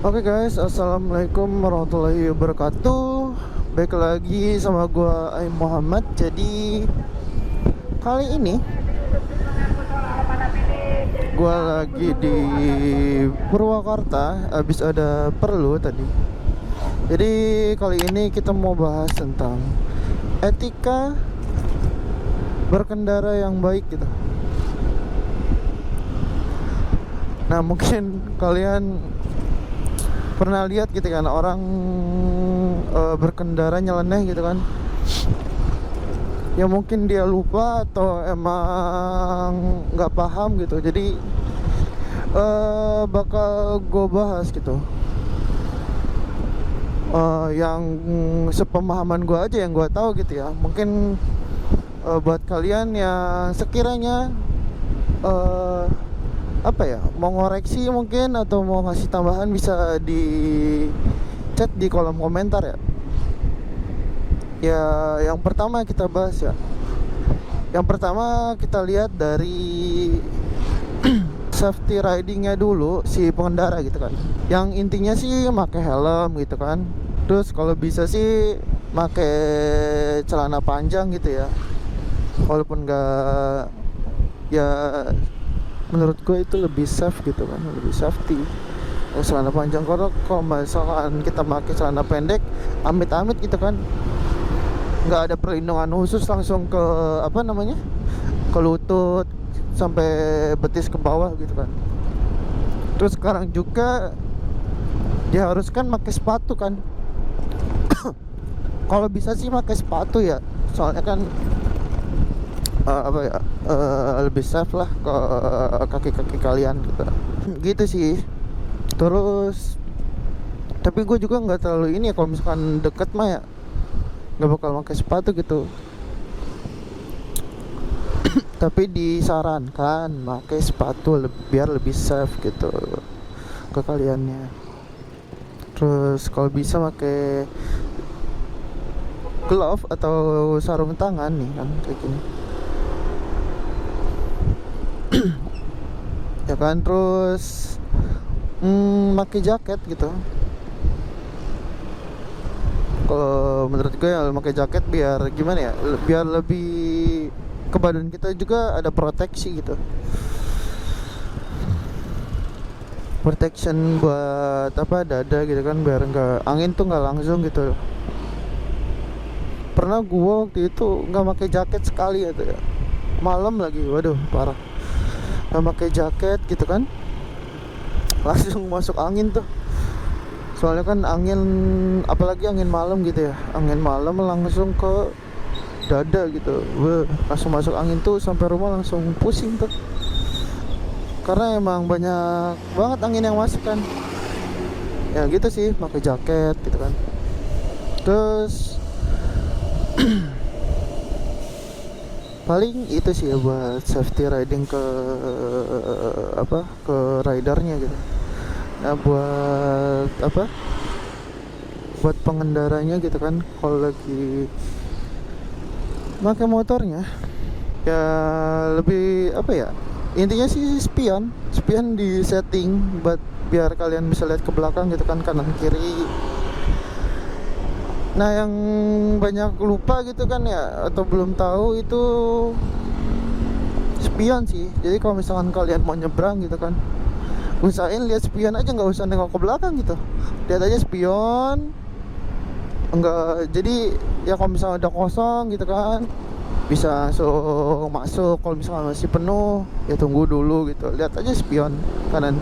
Oke guys, assalamualaikum warahmatullahi wabarakatuh. Baik lagi sama gua Aim Muhammad. Jadi kali ini gua lagi di Purwakarta. Abis ada perlu tadi. Jadi kali ini kita mau bahas tentang etika berkendara yang baik gitu. Nah mungkin kalian pernah lihat gitu kan orang berkendara nyeleneh gitu kan. Ya mungkin dia lupa atau emang nggak paham gitu. Jadi bakal gue bahas gitu, yang sepemahaman gue aja yang gue tahu gitu ya. Mungkin buat kalian yang sekiranya apa ya, mau ngoreksi mungkin atau mau ngasih tambahan bisa di chat di kolom komentar ya. Ya yang pertama kita bahas ya. Yang pertama kita lihat dari safety ridingnya dulu si pengendara gitu kan. Yang intinya sih pakai helm gitu kan. Terus kalau bisa sih pakai celana panjang gitu ya. Walaupun enggak, ya menurut gue itu lebih safe gitu kan, lebih safety celana panjang. Kalau misalkan kita pakai celana pendek, amit-amit gitu kan, nggak ada perlindungan khusus, langsung ke apa namanya, ke lutut sampai betis ke bawah gitu kan. Terus sekarang juga diharuskan pakai sepatu kan. Kalau bisa sih pakai sepatu ya, soalnya kan apa ya, lebih safe lah ke kaki-kaki kalian gitu. Gitu sih. Terus tapi gue juga nggak terlalu ini ya, kalau misalkan deket mah ya nggak bakal pakai sepatu gitu. Tapi disarankan pakai sepatu biar lebih safe gitu ke kaliannya. Terus kalau bisa pakai glove atau sarung tangan nih kan, kayak gini ya kan. Terus pakai jaket gitu. Kalau menurut gue ya pakai jaket biar gimana ya, biar lebih ke badan kita juga ada proteksi gitu, protection buat apa, dada gitu kan, biar nggak angin tuh nggak langsung gitu. Pernah gue waktu itu nggak pakai jaket sekali ya tuh ya, malam lagi, waduh parah, nggak pakai jaket gitu kan, langsung masuk angin tuh. Soalnya kan angin, apalagi angin malam gitu ya, angin malam langsung ke dada gitu. Wah, langsung masuk angin tuh, sampai rumah langsung pusing tuh, karena emang banyak banget angin yang masuk kan. Ya gitu sih, pakai jaket gitu kan. Terus paling itu sih ya buat safety riding ke apa, ke ridernya gitu. Nah buat apa, buat pengendaranya gitu kan, kalau lagi pakai motornya ya lebih apa ya, intinya sih spion di setting buat biar kalian bisa lihat ke belakang gitu kan, kanan kiri. Nah yang banyak lupa gitu kan ya, atau belum tahu itu spion sih. Jadi kalau misalkan kalian mau nyebrang gitu kan, usahain lihat spion aja, nggak usah nengok ke belakang gitu. Lihat aja spion. Enggak, jadi ya kalau misalnya udah kosong gitu kan, bisa langsung masuk. Kalau misalnya masih penuh ya tunggu dulu gitu, lihat aja spion kanan.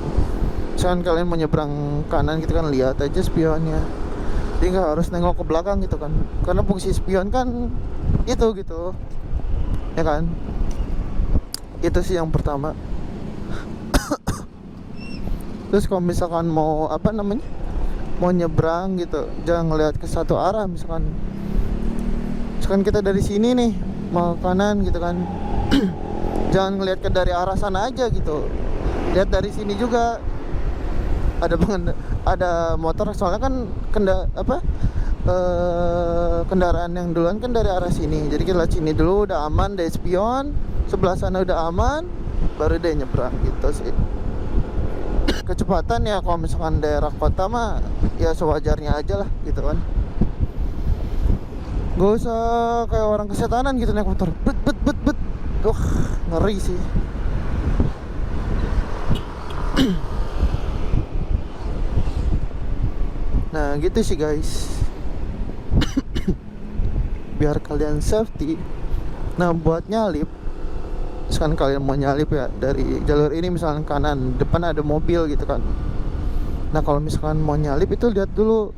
Misalkan kalian mau nyebrang kanan gitu kan, lihat aja spionnya. Jadi nggak harus nengok ke belakang gitu kan, karena fungsi spion kan itu gitu ya kan. Itu sih yang pertama. Terus kalau misalkan mau apa namanya, mau nyebrang gitu, jangan ngelihat ke satu arah. Misalkan kita dari sini nih mau kanan gitu kan, jangan ngelihat ke dari arah sana aja gitu, lihat dari sini juga. Ada motor, soalnya kan kendaraan yang duluan kan dari arah sini. Jadi kita lihat sini dulu, udah aman, dari spion sebelah sana udah aman, baru deh nyebrang gitu sih. kecepatan ya kalau misalkan daerah kota mah ya sewajarnya aja lah gitu kan. Gak usah kayak orang kesetanan gitu naik motor bet bet bet bet. Ngeri sih. Nah gitu sih guys. Biar kalian safety. Nah buat nyalip, misalkan kalian mau nyalip ya dari jalur ini, misalkan kanan, depan ada mobil gitu kan. Nah kalau misalkan mau nyalip itu lihat dulu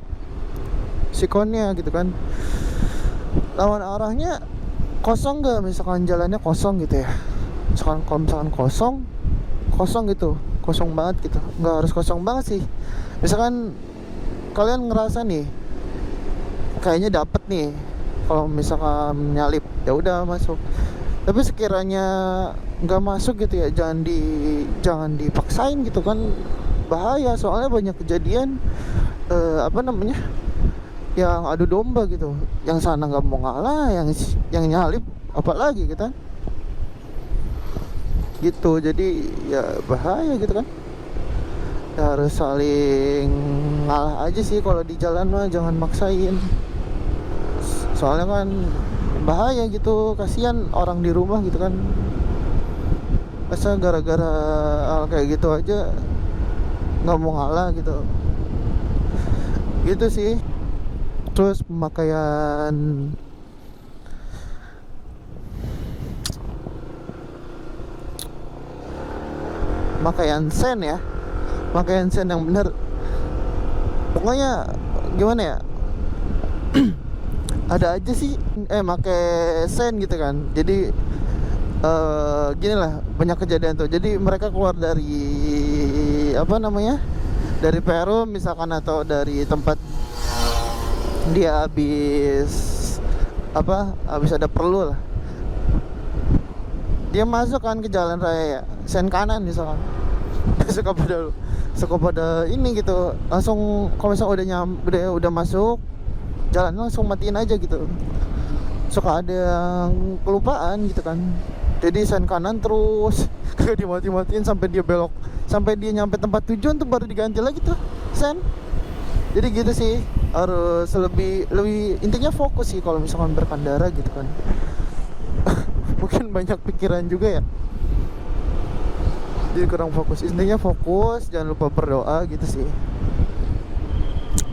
sikonnya gitu kan, lawan arahnya kosong nggak, misalkan jalannya kosong gitu ya. Misalkan kalau misalkan kosong gitu, kosong banget gitu, nggak harus kosong banget sih. Misalkan kalian ngerasa nih kayaknya dapet nih kalau misalkan nyalip, ya udah masuk. Tapi sekiranya nggak masuk gitu ya, jangan dipaksain gitu kan, bahaya. Soalnya banyak kejadian yang adu domba gitu, yang sana nggak mau ngalah, yang nyalip apalagi gitu kan. Gitu, jadi ya bahaya gitu kan. Ya, harus saling ngalah aja sih kalau di jalan mah, jangan maksain. Soalnya kan bahaya gitu, kasihan orang di rumah gitu kan. Masa gara-gara hal kayak gitu aja nggak mau ngalah gitu. Gitu sih. Terus pemakaian sen ya, pakaian sen yang bener. Pokoknya gimana ya, ada aja sih pakai sen gitu kan. Jadi gini lah, banyak kejadian tuh. Jadi mereka keluar dari dari Perum misalkan, atau dari tempat dia habis ada perlu lah, dia masuk kan ke jalan raya ya, sen kanan misalkan. Dia suka pada ini gitu, langsung kalau misalnya udah masuk jalan langsung matiin aja gitu. Suka ada yang kelupaan gitu kan, jadi sen kanan terus kagak dimati-matiin sampai dia belok, sampai dia nyampe tempat tujuan tuh baru diganti lagi tuh sen. Jadi gitu sih, harus lebih intinya fokus sih kalau misalkan berkendara gitu kan. Mungkin banyak pikiran juga ya, jadi kurang fokus. Intinya fokus, jangan lupa berdoa gitu sih.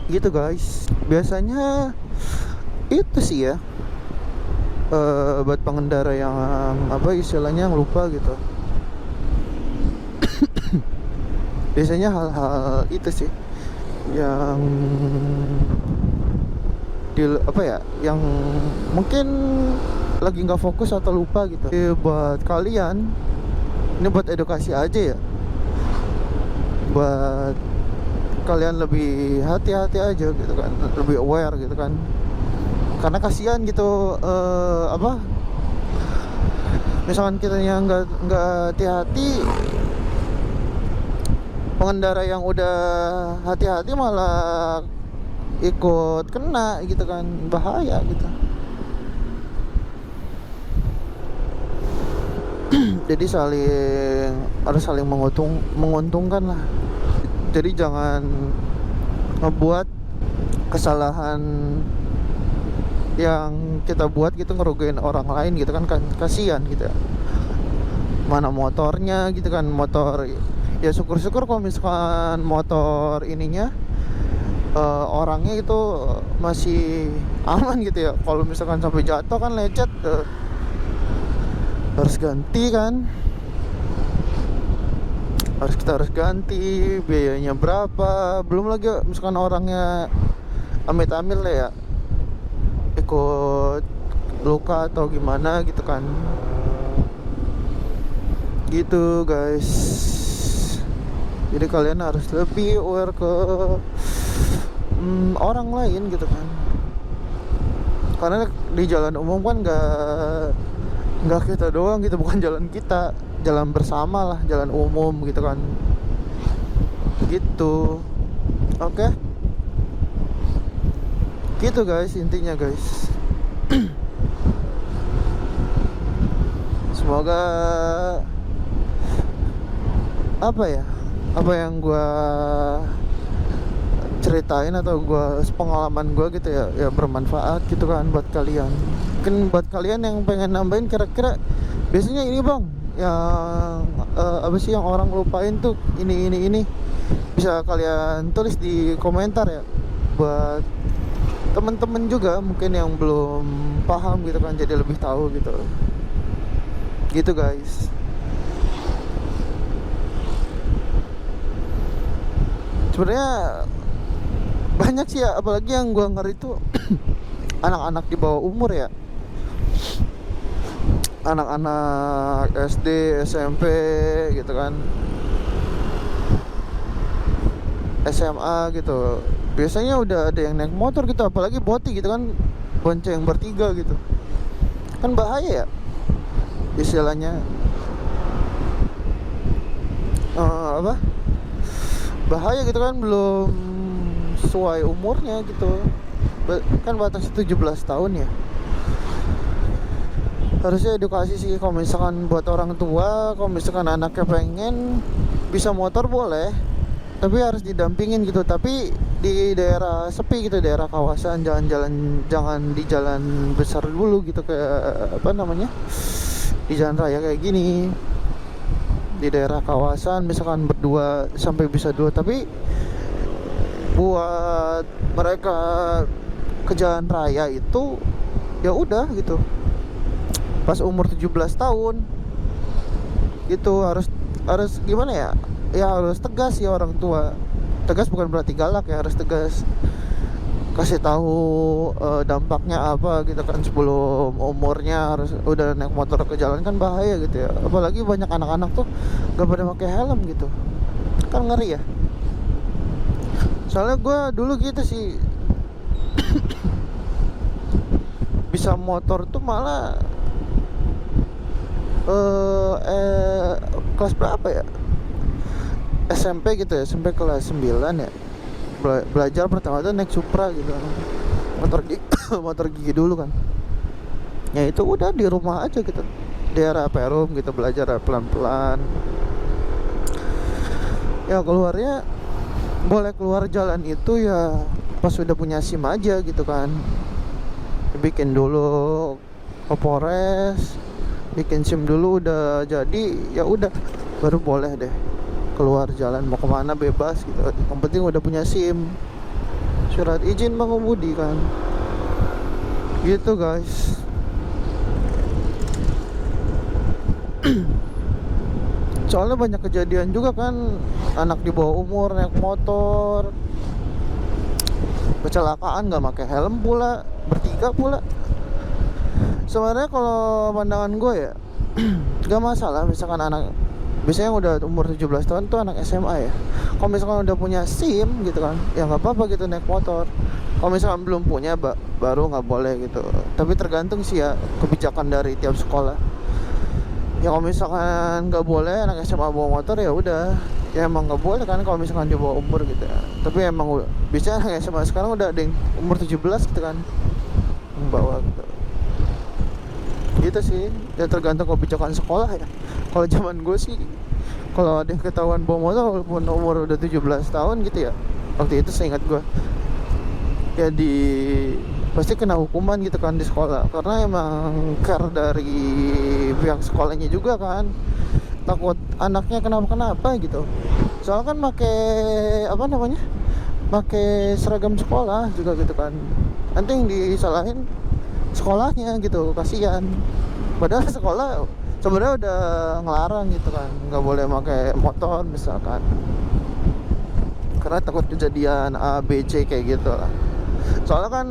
Gitu guys. Biasanya itu sih ya, buat pengendara yang istilahnya yang lupa gitu. Biasanya hal-hal itu sih yang yang mungkin lagi nggak fokus atau lupa gitu. Jadi buat kalian, ini buat edukasi aja ya, buat kalian lebih hati-hati aja gitu kan, lebih aware gitu kan. Karena kasihan gitu, misalkan kita yang nggak hati-hati, pengendara yang udah hati-hati malah ikut kena gitu kan, bahaya gitu. Jadi harus saling menguntungkan lah. Jadi jangan ngebuat kesalahan yang kita buat gitu ngerugiin orang lain gitu kan, kasihan gitu ya. Mana motornya gitu kan, motor ya syukur-syukur kalau misalkan motor ininya orangnya itu masih aman gitu ya. Kalau misalkan sampai jatuh kan lecet, harus ganti kan, harus ganti, biayanya berapa. Belum lagi misalkan orangnya amit-amit lah ya, ikut luka atau gimana gitu kan. Gitu guys. Jadi kalian harus lebih aware ke orang lain gitu kan. Karena di jalan umum kan nggak kita doang gitu, bukan jalan kita, jalan bersama lah, jalan umum gitu kan. Gitu. Oke. Gitu guys, intinya guys. Semoga apa yang gue ceritain atau pengalaman gue gitu ya, ya bermanfaat gitu kan buat kalian. Mungkin buat kalian yang pengen nambahin kira-kira biasanya ini bang yang apa sih yang orang lupain tuh ini bisa kalian tulis di komentar ya, buat temen-temen juga mungkin yang belum paham gitu kan, jadi lebih tahu gitu guys. Sebenarnya banyak sih ya, apalagi yang gua ngeri tuh anak-anak di bawah umur ya, anak-anak SD, SMP gitu kan, SMA gitu. Biasanya udah ada yang naik motor gitu, apalagi boti gitu kan, bonceng bertiga gitu. Kan bahaya ya istilahnya. Apa? Bahaya gitu kan, belum sesuai umurnya gitu. Kan batas 17 tahun ya. Harusnya edukasi sih kalau misalkan buat orang tua, kalau misalkan anaknya pengen bisa motor boleh, tapi harus didampingin gitu. Tapi di daerah sepi gitu, daerah kawasan, jangan di jalan besar dulu gitu, kayak apa namanya, di jalan raya kayak gini. Di daerah kawasan misalkan berdua sampai bisa dua, tapi buat mereka ke jalan raya itu ya udah gitu pas umur 17 tahun gitu. Harus gimana ya, ya harus tegas ya orang tua. Tegas bukan berarti galak ya, harus tegas, kasih tahu dampaknya apa gitu kan, sebelum umurnya harus udah naik motor ke jalan kan bahaya gitu ya. Apalagi banyak anak-anak tuh gak pada pakai helm gitu kan, ngeri ya. Soalnya gue dulu gitu sih bisa motor tuh malah kelas berapa ya, SMP gitu ya, SMP kelas 9 ya. Belajar pertama tuh naik Supra gitu, motor gigi dulu kan. Ya itu udah di rumah aja gitu, daerah Perum gitu, belajar pelan-pelan. Ya keluarnya boleh keluar jalan itu ya pas sudah punya SIM aja gitu kan. Bikin dulu ke Polres, bikin SIM dulu, udah jadi ya udah baru boleh deh keluar jalan, mau kemana bebas gitu. Yang penting udah punya SIM, surat izin mengemudi kan, gitu guys. Soalnya banyak kejadian juga kan, anak di bawah umur naik motor kecelakaan nggak pakai helm pula, bertiga pula. Sebenarnya kalau pandangan gue ya nggak masalah misalkan anak, biasanya yang udah umur 17 tahun tuh anak SMA ya. Kalau misalkan udah punya SIM gitu kan, ya nggak apa-apa gitu naik motor. Kalau misalkan belum punya baru nggak boleh gitu. Tapi tergantung sih ya kebijakan dari tiap sekolah. Ya kalau misalkan nggak boleh anak SMA bawa motor, ya udah, ya emang nggak boleh kan kalau misalkan dia bawa umur gitu ya. Tapi emang biasanya anak SMA sekarang udah ada yang umur 17 gitu kan bawa gitu. Gitu sih, ya tergantung kebijakan sekolah ya. Kalau zaman gue sih, kalau ada yang ketahuan bawa motor walaupun umur udah 17 tahun gitu ya, waktu itu seingat gue ya pasti kena hukuman gitu kan di sekolah. Karena emang care dari pihak sekolahnya juga kan, takut anaknya kenapa-kenapa gitu. Soalnya kan pakai seragam sekolah juga gitu kan, nanti yang disalahin sekolahnya gitu, kasihan. Padahal sekolah sebenarnya udah ngelarang gitu kan, nggak boleh pakai motor misalkan, karena takut kejadian A, B, C kayak gitu lah. Soalnya kan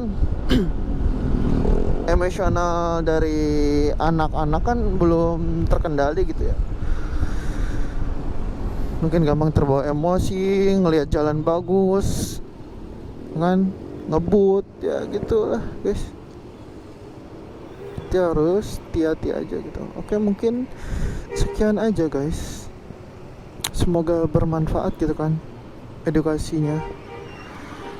emosional dari anak-anak kan belum terkendali gitu ya. Mungkin gampang terbawa emosi, ngelihat jalan bagus kan, ngebut ya gitulah guys. Dia harus hati-hati aja gitu. Oke, mungkin sekian aja guys, semoga bermanfaat gitu kan edukasinya.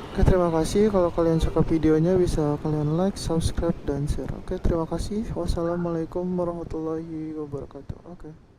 Oke, terima kasih. Kalau kalian suka videonya bisa kalian like, subscribe, dan share. Oke, terima kasih. Wassalamualaikum warahmatullahi wabarakatuh. Oke.